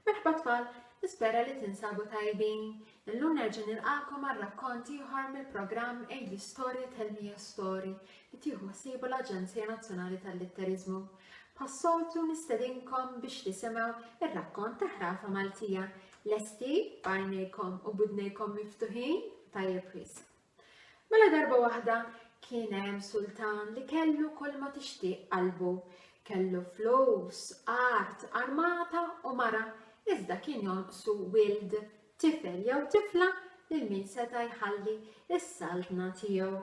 Merħba tfal, nispera li tinsabu tajbin. Illum nerġa' nilqakom għal rakkonti ieħor mill-programm Għidli Storja tal-Litteriżmu li tieħu ħsieb l-Aġenzija Nazzjonali tal-Litteriżmu. Pas-soltu nistedinkom biex tisimgħu ir-rakkont ta' ħrafa Maltija. Lesti b'għajnejkom u budnejkom miftuħin tajjeb wisq. Mela darba waħda kien hemm sultan li kellu kull ma tixtieq qalbu. Kellu flus, art, armata u mara, iżda kien jonqsu wild, tifel jew tifla lil min seta' jħalli is-saltna tiegħu.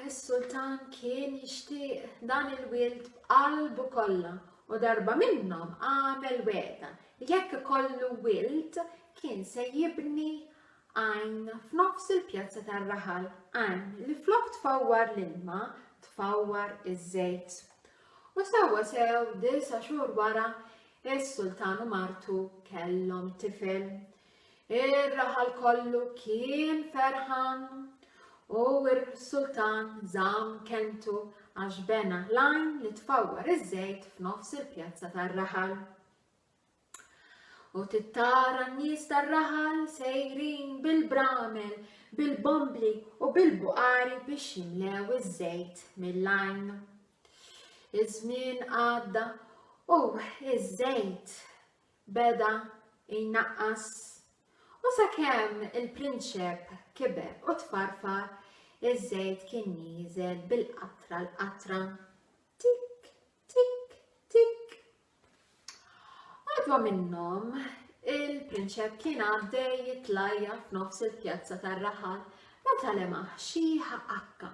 Is-sultan kien jixtieq dan il-wild b'qalbu kollha u darba minnhom għamel wegħda li jekk ikollu wild kien se jibni għajn f'nofs il-pjazza tar-raħal, għajn li flok tfawwar l-ilma tfawwar iż-żejt. U sewwa sew 9 xhur wara is-sultan u martu kellhom tifel. Ir-raħal kollu kien ferħan u r-sultan żamm kelmtu għax bena l-għajn li tfawwar iż-żejt f'nofs il-pjazza tar-raħal. U tittara n-nies tar-raħal sejrin bil-bramel, bil-bombli u bil-buqari biex jimlew iż-żejt mill-għajn. Iż-żmien għadda u iż-żejt beda jnaqqas u sakemm il-prinċep kiber u tfarfar iż-żejt kien nieżel bil-qatra l-qatra. Tik, tik, tik. Għadwa minnhom il-prinċep kien għaddej jitlajja f'nofs il-pjazza tar-raħal meta lemaħ xi ħaqqa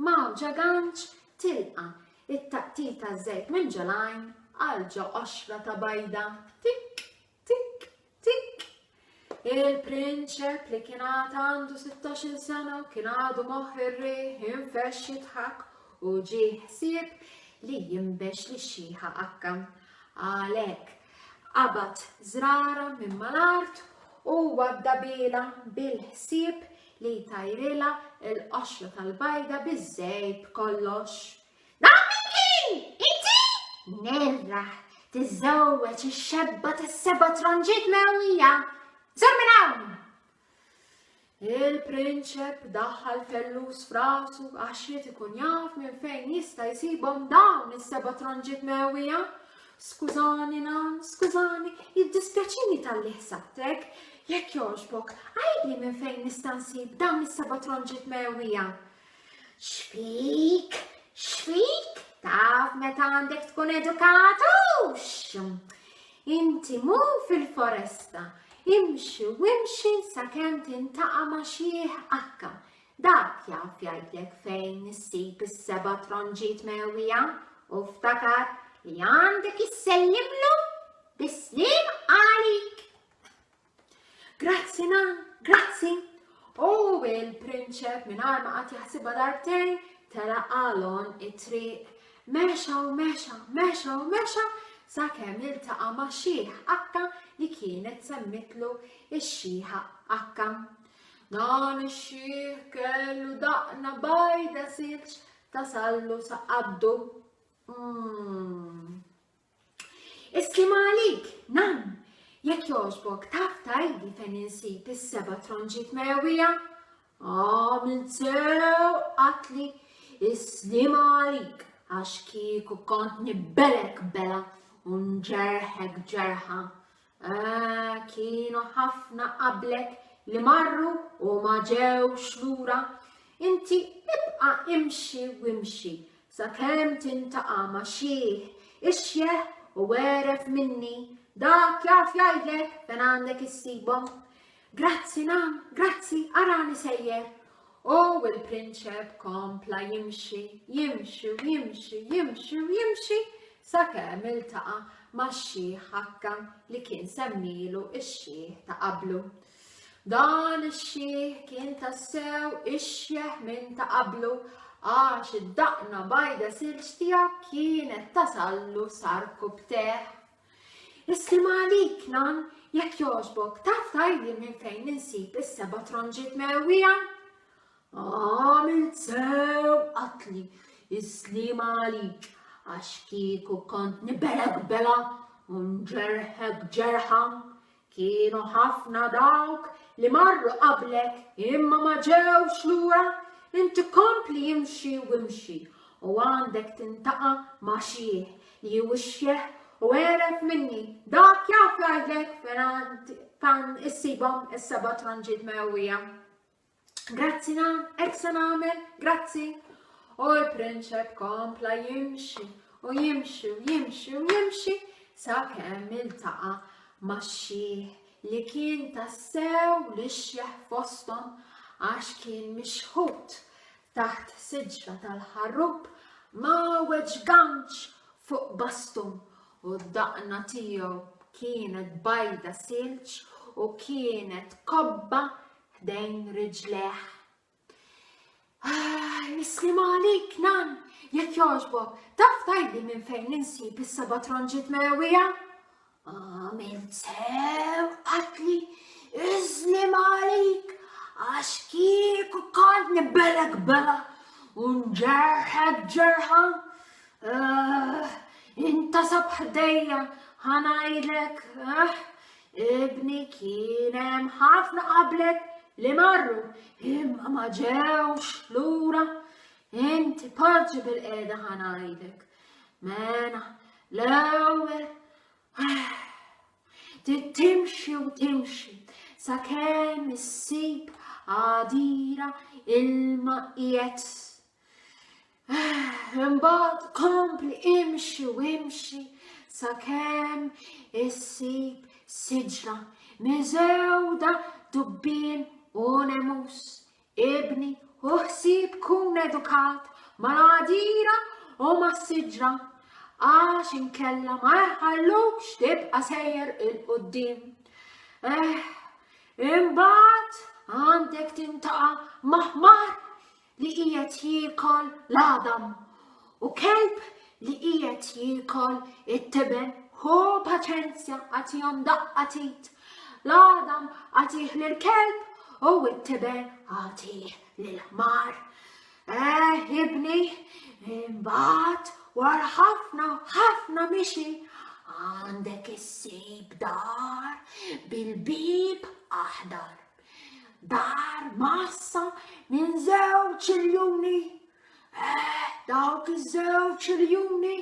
mawġa ganċ tilqa' it-taqtit taż-żejt minn ġolajn għal ġo qoxra ta' bajda. Tik, tik, tik. Il-prinċep li kien għandu 16 sena u kien għadu moħħ-irrieħ infexx jidħak u ġie ħsieb li jinbex li xi ħaqqa. Għalhekk qabad żrara minn mal-art u wadda biela bil-ħsieb li tajrilha l-qoxra tal-bajda biż-żejt kollox. Nammin inti? Nerraħ tiżżewweġ ix-xebba tas-Seba Tronġiet Mewwija. Żur minn hawn! Il-prinċep daħħal fellus f'rasu għax jrid ikun jaf minn fejn jista' jsibhom dawn is-Seba Tronġiet Mewwija. Skużani nan, skużani, jiddispjaċini tal-li ħsabtek, jekk jogħġbok, għajdli minn fejn nista' nsib dawn is-Seba Tronġiet Mewwija. X'fik? X'fik? Taf meta għandek tkun edukatux. Inti mu fil-foresta, imxi u imxi sakemm tintaqa' ma' xi ħaqqa. Dak jaf jgħidlek fejn issib is-Seba Tronġiet Mewwija u ftakar li għandek issellimlu bislim għalik. Grazzi nan, grazzi. U il-prinċep mingħajr ma qatt jaħsibha darbtejn tela qalon it-triq. Mexa u mexa, mexa u mexa sakemm iltaqa' ma' xi ħaqqa li kienet semmitlu x-xieħa ħaqqa. Dan ix-xieħ kellu daqna bajda silġ tasallu sa qabdu. Islim għalik, nan, jekk jogħġbok taf tgħidli fejn insib is-Seba Tronġiet Mewwija? Għamilt sew qatli islim għalik għax kieku kont nibbelek bela u nġerħek ġerħa. Kienu ħafna qablek li marru u ma ġewx lura. Inti ibqa' imxi u imxi sakemm tintaqa' ma' xi ixjeħ u gweref minni. Dak jaf jgħidlek fejn għandek issibhom. Grazzi nan, grazzi, arani sejjer. U l-prinċep kompla jimxi, jimxi u jimxi, jimxi u jimxi sakemm iltaqa' ma' xi ħaqqa li kien semmilu x-xieħ ta' qablu. Dan ix-xieħ kien tassew ixjeħ minn ta' qablu għax id-daqna bajda silġ tiegħu kienet tasallu sarku bteħ. Islim għalik nan, jekk jogħġbok taf tgħidli minn fejn insib is-Seba Tronġiet Mewwija? Għamilt sew qatli islim għalik għax kieku kont nibelek bela unġerħek ġerħa. Kienu ħafna dawk li marru qablek imma ma ġewx lura. Inti kompli jimxi wimxi u għandek tintaqa' ma' xih li jwixxeħ u għeref minni dak jaf jgħidlek fan Is-Seba Tronġiet Mewwija. Grazzi hekk se nagħmel, grazzi. U l-prinċep kompla jimxi u jimxi u jimxi u jimxi sakemm iltaqa' ma' xih li kien tassew li xjeħ fosthom għax kien mixħut taħt siġra tal-ħarrub ma weġganx fuq bastum u d-daqna tiegħu kienet bajda silġ u kienet kobba ħdejn riġleħ. Nislim għalik nan, jekk jogħġbok, taf tgħidli minn fejn insib is-Seba Tronġiet Mewwija? Minn sew qatli islim għalik għax kieku kont nibbelek bela u nġerħek ġerħa. Intasab ħdejja ħanajdlek, ibni kien hemm ħafna qablek li marru imma ma ġewx lura. Inti poġġi bil-qiegħda ħanajdlek. Mena l-ewwel timxi u timxi sakemm issib għadira ilma qiegħed. Imbagħad kompli imxi u imxi sakemm issib siġra miżewda dubbien u nemus. Ibni u ħsieb kun edukat mal-għadira u mas-siġra għax inkella ma jħallukx tibqa' sejjer il-qudiem. Imbagħad għandek tintaqa' ma' ħmar li qiegħed jiekol l-għadam u kelb li qiegħed jiekol it-tiben. Hu paċenzja għatihom daqqatit. L-għadam għatih lill-kelb u t-tiben għatih lill-ħmar. Ibni, imbagħad wara ħafna mixi għandek issib dar bil-bib aħdar. Dar massa minn 2 ċiljuni. Dawk iż-2 ċiljuni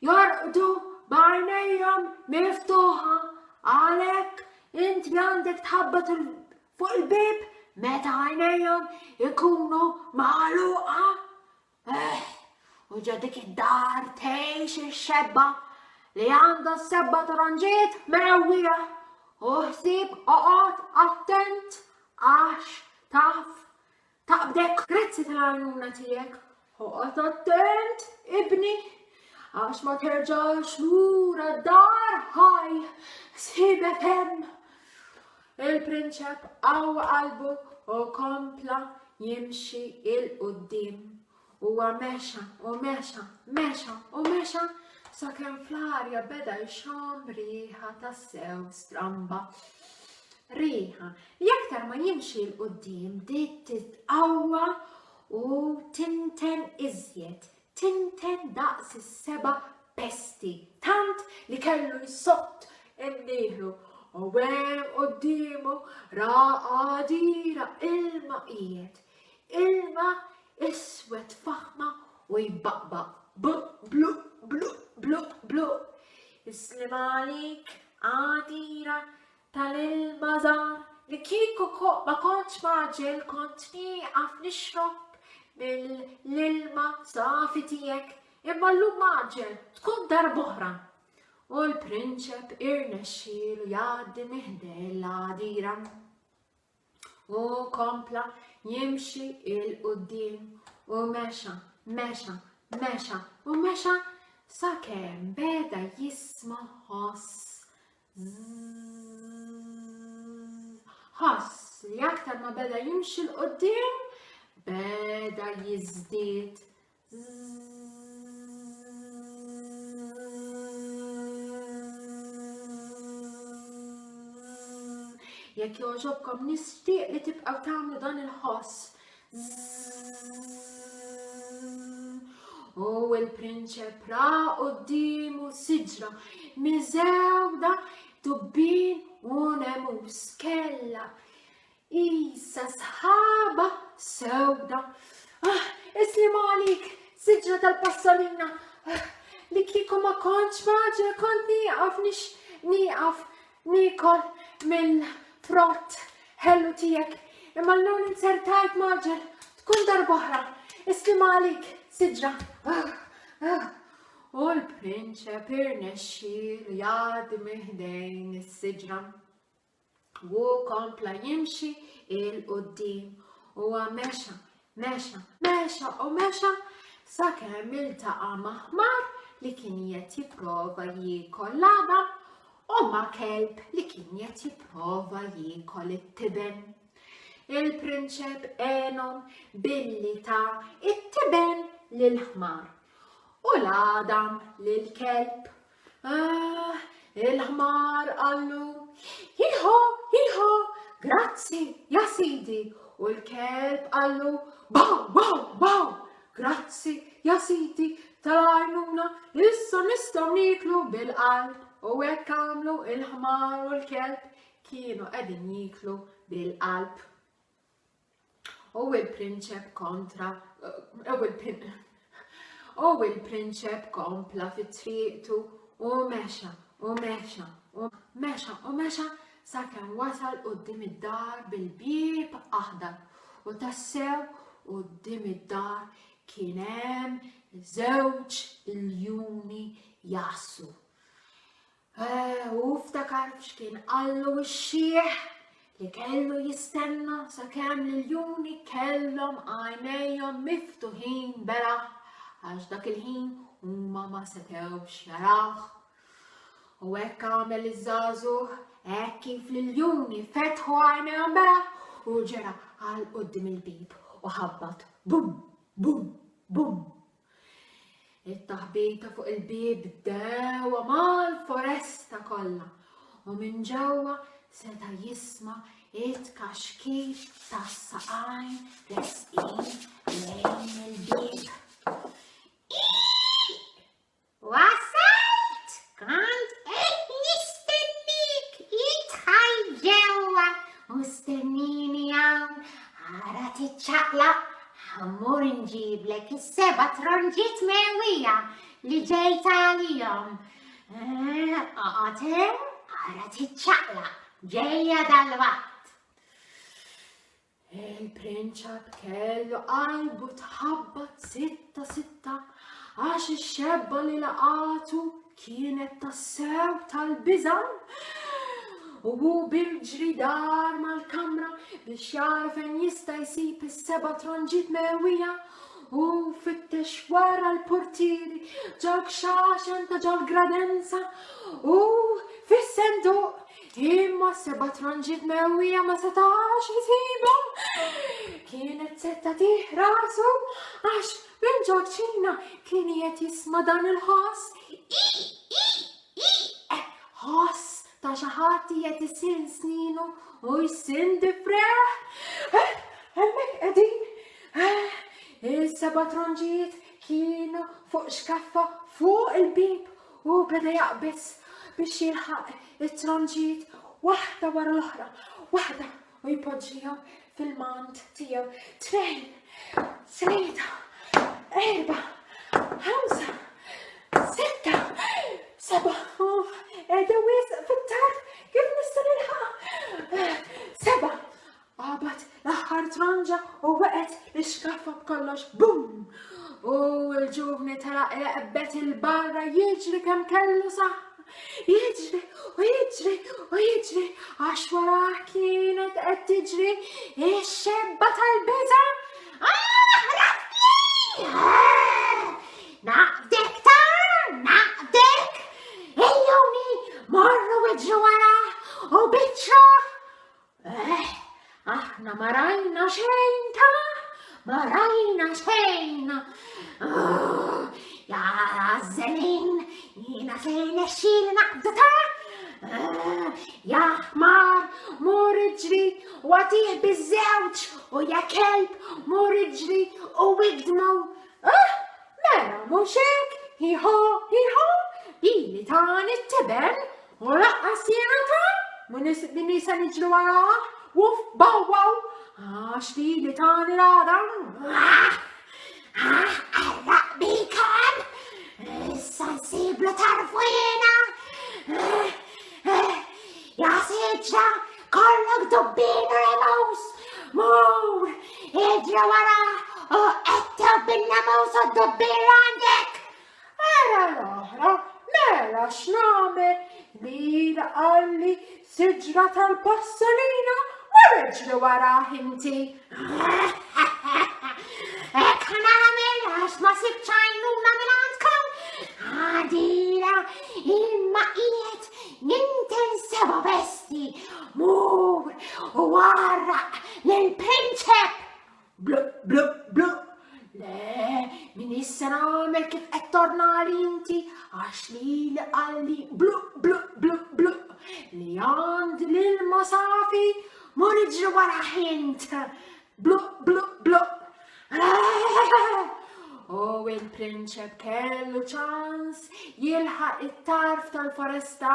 jorqdu b'għajnejhom miftuħa għalhekk inti għandek tħabbat fuq il-bib meta għajnejhom ikunu magħluqa. U ġa dik id-dar tgħix ix-xebba li għandha s-Seba Tronġiet Mewwija. U ħsieb oqgħod attent għax taf taqbdek. Grazzi tal-għajnuna tiegħek. Oqgħod attent, ibni, għax ma terġax lura d-dar ħaj sibek hemm. Il-prinċep qawwa qalbu u kompla jimxi il-qudiem. Huwa mexa u mexa, mexa u mexa sakemm fl-arja beda jxomm riħa tassew stramba. Riħa li aktar ma jimxi l-qudiem dik titqawwa u tinten iżjed, tinten daqs is-seba' pesti, tant li kellu jsott imnieħlu u hemm quddiemu għadira ilma qiegħed, ilma iswed faħma u jbaqbaq blu blu blu blu. Islim għalik għadira tal-ilma żgħar li kieku ma kontx maġel kont nieqaf nixrob mill-ilma safi tiegħek, imma llum maġel tkun darb'oħra. U l-prinċep irnexxielu jgħaddi miħdej l-għadira u kompla jimxi il-qudiem u mexa, mexa, mexa u mexa sakemm beda jisma' ħoss. Ħoss li aktar ma beda jimxi l-qudiem beda jiżdied. Jekk jogħġobkom nixtieq li tibqgħu tagħmlu dan il-ħoss. u l-prinċep ra quddiemu siġra miżewda dubbin u nemus kella isa sħaba sewda. Islim għalik, siġra tal-passolina, li kieku ma kontx maġra kont nieqaf nikol mill-frott ħellu tiegħek, imma l-lum insertajt maġra tkun darbohra. Islim għalik, siġra. U l-prinċep irnexxielu jgħaddi miħdejn is-siġra u kompla jimxi il-qudiem u mexa sakemm iltaqa' ma' ħmar li kien qed jipprova jiekol l-għada u ma' kelb li kien qed jipprova jiekol it-tiben. Il-prinċep għenhom billi ta' it-tiben lil-ħmar u l-għadam lil-kelb. Il-ħmar qallu jieħu, grazzi, ja sidi, u l-kelb qallu baw, grazzi, ja sidi, tal-għajnuna, issa nistgħu niklu bil-qalb u hekk għamlu il-ħmar u l-kelb kienu qegħdin jiklu bil-qalb. U il-prinċep kompla fit-triqtu u mexa sakemm wasal quddiem id-dar bil-bieb aħdar u tassew quddiem id-dar kien hemm żewġ iljuni jassu. U ftakar x'kien qallu x-xieħ li kellu jistenna sakemm l-iljuni kellhom għajnejhom miftuħin beraħ għax dak il-ħin huma ma setewx jarawh. U hekk għamel iż-żagħżugħ hekk kif l-iljuni fetħu għajnejhom beraħ u ġera għal quddiem il-bib u ħabbat bum, bum, bum. It-taħbita fuq il-bib bdewa mal-foresta kollha u minn ġewwa seta jisma' it-kaxkix tas-saqajn resqin lejn il-bib. Wasalt! Kont qed nistennik idħal ġewwa u stennini hawn ara tiċċaqlaq ħammur inġiblek is-seba' tronġiet mewwija li ġejt għalihom. Oqgħod hemm ara tiċċaqlaq ġejja dal-waqt. Il-prinċep kellu qalbu tħabbat sitta għax ix-xebba li laqatu kienet tassew tal-biża' u hu bil-ġri dar mal-kamra biex jaraf fejn jista' jsib is-seba' tronġiet mewwija u fittex wara l-portieri ġol-kxaxen ta' ġol-gradenza u fis-senduq imma s-seba' tronġiet mewwija ma setax isibhom. Kienet setta tieħ rasu għax minn ġorċina kien qed jisma' dan il-ħoss. Ħoss ta' xi ħadd qed isin sninu u jsindi freħ. Hemmhekk qegħdin. Is-seba' tronġiet kienu fuq xkaffa fuq il-bib u beda jaqbes biex jilħaq it-tronġiet waħda wara l-oħra, waħda u jpoġġihom fil-mant tiegħu. 2, 3, 4, 5, 6, 7. Qiegħda wisq fit-tard kif nista' nilħaq. 7. Qabad l-aħħar tronġa u weqgħet l-xkaffa b'kollox bum. U l-ġuvni telaqlaqbet il-barra jiġri kemm kellu saħħa. Jiġri għax wara kienet qed tiġri ix-xebba tal-biża'. Rafli! Naqdek tara, naqdek! Iljuni morru iġru wara u biċċa. Aħna ma rajna xejn ta' ma rajna xejn. Ja żelin, jiena fejn nexxieli naqbdu ta'. Ja ħmar, mur iġri u għatih biż-żewġ u ja kelb mur iġri u wigdmu. Mela mhux hekk, hiħo, ili tani t-teben u laqqas jiena ta' min nisa niġru warah, wuf bawwaw, għax li tani rada. Għarraq bikan, issa nsiblu tarfu jiena. Ja siġra, kollok dubbin remus, mur, idra wara, u etta bin-namus u dubbin għandek. Era l-oħra, mela x'nagħmel li għalli siġra tal-passolina u reġri warah inti. Ek nagħmel għax ma sibt għajnuna minn għandkom. Għadira imma qiegħed nintensebu besti mur u warraq lill-prinċep. Blu, blu, blu. Le, min issa nagħmel kif qed tornali inti għax li għalli blu, blu, blu, blu. Li għandi l-ilma safi mu niġri warah int. Blu, blu, blu. U il-prinċep kellu ċans jilħaq it-tarf tal-foresta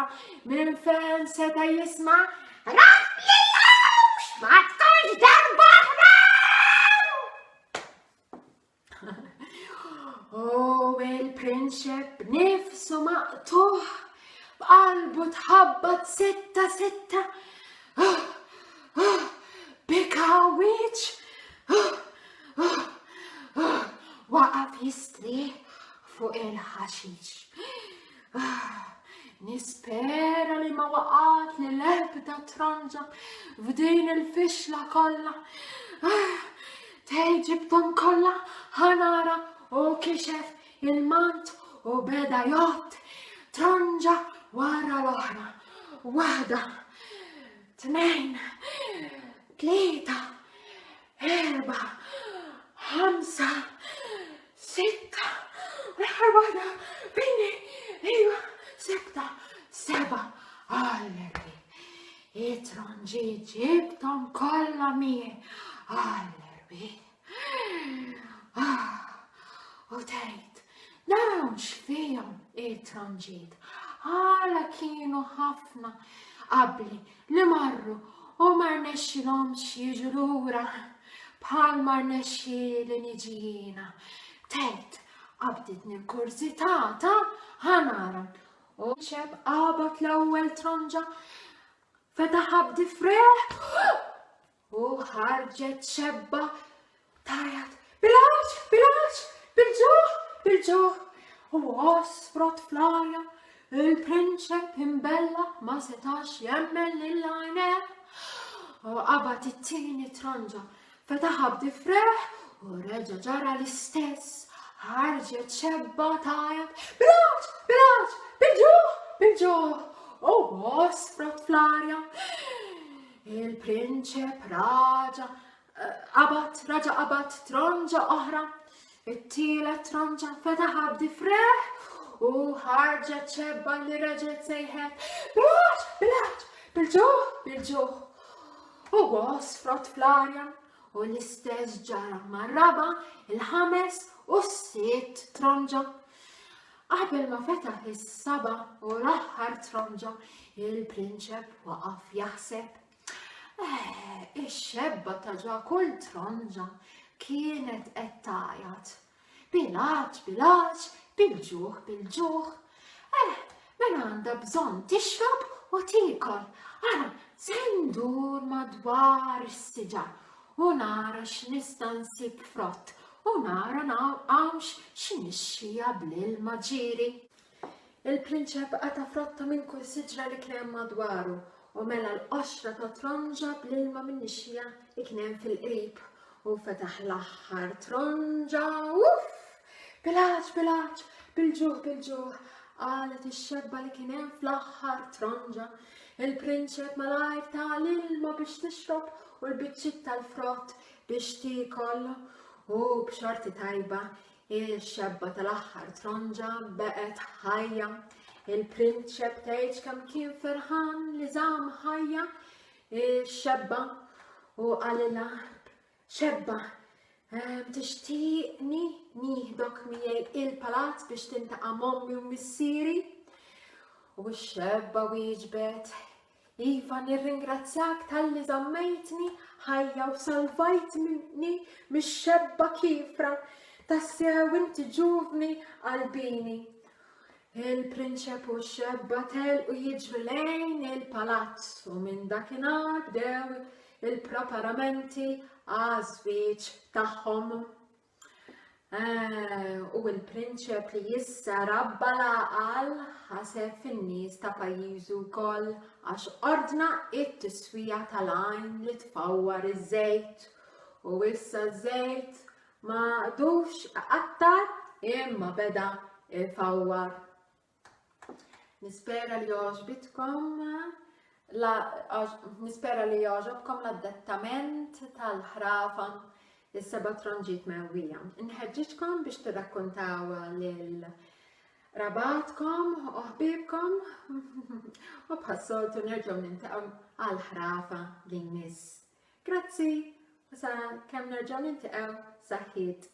minn fejn seta' jisma' Raf lillawx, ma tkunx darba oħra! U il-prinċep nifsu maqtuħ b'qalbu tħabbat sitta bikawieċ waqaf jistrieħ fuq il-ħaxix. Nispera li ma waqat li l-ebda tronġa f'din il-fixla kollha. Ġibtom kollha ħanara u kixef il-mant u beda jott tronġa wara l-oħra. Waħda, tnejn, tlieta, erba, ħamsa, sitta, waħda, bini, ejwa, sitta, seba, għall-erbi. It-tronġiet ġibtom kollha miegħi għall-erbi. U tgħid, dawn x'fihom it-tronġiet għala kienu ħafna qabli li marru u ma rnexxilhomx jiġu lura bħal ma rnexxieli niġi jiena. Tgħid, qabditni l-kurzità ħanara u xeb qabad l-ewwel tronġa fetaħ b'difreħ u ħarġet xebba tajat bilaċ, bil-ġuħ u osfrot fl-arja. Il-prinċep imbella ma setax jemmel lill-għajnejh u qabad it-tieni tronġa fetaħ b'difreħ u reġa' ġara l-istess. Ħarġet xebba tajat bilaċ, bil-ġuħ u osfrot fl-arja. Il-prinċep raġa qabad tronġa oħra. It-tielet tronġa fetaħ b'difreħ u ħarġet xebba li reġgħet sejħet bilaċ, bil-ġuħ u osfrot fl-arja. U l-istess ġara mar-raba, il-ħames u s-sitt tronġa. Qabel ma fetaħ is-saba u l-aħħar tronġa, il-prinċep waqaf jaħseb. Ix-xebba ta' ġa kull tronġa kienet qed tgħajjat. Bilaċ, bil-ġuħ. Mela għandha bżonn tixrob u tiekol. Ara se ndur madwar is-siġar u nara x'nista' nsib frott u nara għamx x'nixxija bl-ilma ġieri. Il-prinċep qata frotta minn kull siġra li kien hemm madwaru u mela l-qoxra ta' tronġa bl-ilma minn nixxija li kien hemm fil-qrib u fetaħ l-aħħar tronġa. Bilaċ, bil-ġuħ, qalet ix-xebba li kien hemm fl-aħħar tronġa. Il-prinċep malajr ta' l-ilma biex tixrob u l-biċċiet tal-frott biex tiekol u b'xorti tajba il-xebba tal-aħħar tronġa beqet ħajja. Il-prinċep tgħid kemm kien ferħan li żamm ħajja il-xebba u qalilha xebba Tixtieqni nieħdok miegħi il-palazz biex tintaqa' mommi u missieri? U x-xebba wieġbet: Iva, nirringrazzjak tal-li żammejtni ħajja u salvajtni mix-xebba kifra, tassew inti ġuvni qalbini. Il-prinċep u x-xebba telqu jiġru lejn il-palazz u minn dakinhar bdew il-preparamenti għaż-żwieġ tagħhom. U l-prinċep li issa rabba l-għaqal ħaseb fin-nies ta' pajjiżu wkoll għax ordna t-tiswija tal-għajn li tfawwar iż-żejt. U issa ż-żejt ma għadux qattar imma beda ifawwar. Nispera li jogħġobkom l-adattament tal-ħrafa Is-Seba Tronġiet Mewwija. Inħeġġiġkom biex tirrakkuntaw lil rabatkom u ħbiebkom u bħas-soltu nerġgħu niltaqgħu għall-ħrafa li jmiss. Grazzi, sa kemm nerġgħu niltaqgħu saħħiet.